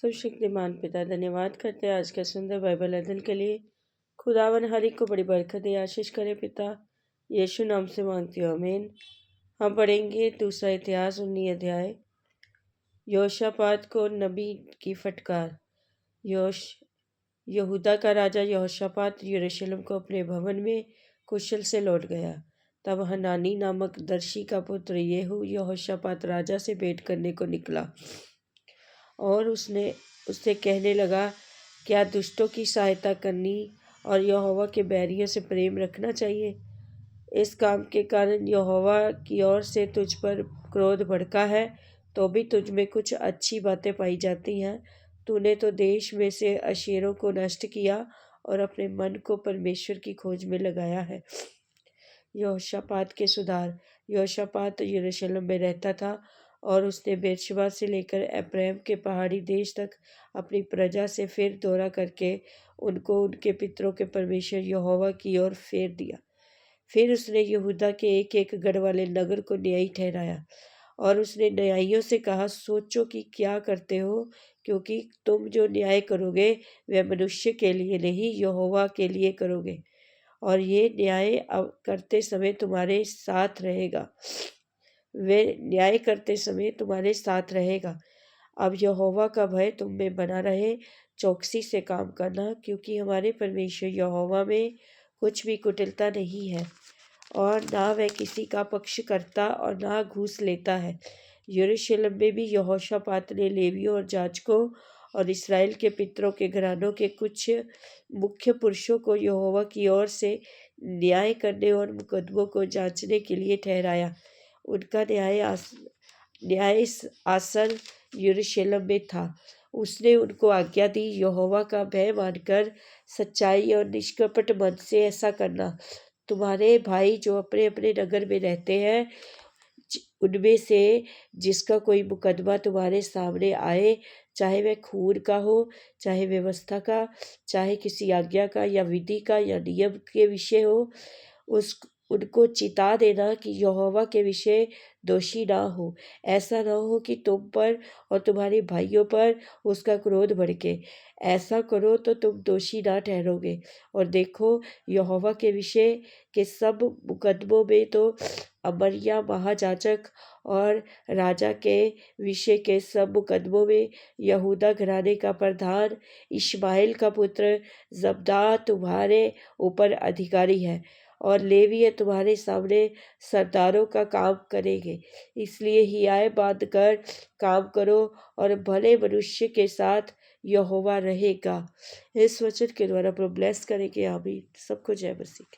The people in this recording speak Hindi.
सर्वशक्तिमान पिता धन्यवाद करते हैं आज का सुंदर बाइबल अध्ययन के लिए। खुदावन हर एक को बड़ी बरकत दे, आशीष करे पिता, यीशु नाम से मांगती हूँ, आमीन। हम पढ़ेंगे दूसरा इतिहास 19 अध्याय। यहोशापात को नबी की फटकार। यहूदा का राजा यहोशापात यरूशलेम को अपने भवन में कुशल से लौट गया। तब हनानी नामक दर्शी का पुत्र येहू यहोशापात राजा से भेंट करने को निकला और उससे कहने लगा, क्या दुष्टों की सहायता करनी और यहोवा के बैरियों से प्रेम रखना चाहिए? इस काम के कारण यहोवा की ओर से तुझ पर क्रोध भड़का है, तो भी तुझ में कुछ अच्छी बातें पाई जाती हैं। तूने तो देश में से अशेरों को नष्ट किया और अपने मन को परमेश्वर की खोज में लगाया है। यहोशापात के सुधार। यहोशापात यरूशलेम में रहता था और उसने बेर्शेबा से लेकर एप्रैम के पहाड़ी देश तक अपनी प्रजा से फिर दौरा करके उनको उनके पितरों के परमेश्वर यहोवा की ओर फेर दिया। फिर उसने यहूदा के एक एक गढ़ वाले नगर को न्यायी ठहराया और उसने न्यायियों से कहा, सोचो कि क्या करते हो, क्योंकि तुम जो न्याय करोगे वह मनुष्य के लिए नहीं, यहोवा के लिए करोगे, और ये न्याय करते समय तुम्हारे साथ रहेगा। वे न्याय करते समय तुम्हारे साथ रहेगा। अब यहोवा का भय तुम में बना रहे, चौकसी से काम करना, क्योंकि हमारे परमेश्वर यहोवा में कुछ भी कुटिलता नहीं है और ना वह किसी का पक्ष करता और ना घूस लेता है। यरूशलेम में भी यहोशापात ने लेवियों और जाजकों और इस्राएल के पितरों के घरानों के कुछ मुख्य पुरुषों को यहोवा की ओर से न्याय करने और मुकदमों को जांचने के लिए ठहराया। उनका न्याय आसन यरूशलेम में था। उसने उनको आज्ञा दी, यहोवा का भय मानकर सच्चाई और निष्कपट मन से ऐसा करना। तुम्हारे भाई जो अपने अपने नगर में रहते हैं, उनमें से जिसका कोई मुकदमा तुम्हारे सामने आए, चाहे वह खून का हो, चाहे व्यवस्था का, चाहे किसी आज्ञा का या विधि का या नियम के विषय हो, उनको चिता देना कि यहोवा के विषय दोषी ना हो। ऐसा ना हो कि तुम पर और तुम्हारे भाइयों पर उसका क्रोध भड़के। ऐसा करो तो तुम दोषी ना ठहरोगे। और देखो, यहोवा के विषय के सब मुकदमों में तो अमरिया महायाजक और राजा के विषय के सब मुकदमों में यहूदा घराने का प्रधान इश्माएल का पुत्र जब्दा तुम्हारे ऊपर अधिकारी है, और लेवीय तुम्हारे सामने सरदारों का काम करेंगे। इसलिए हियाए बांध कर काम करो और भले मनुष्य के साथ यहोवा रहेगा। इस वचन के द्वारा प्रभु ब्लेस करेंगे। आमीन। सबको जय मसीह।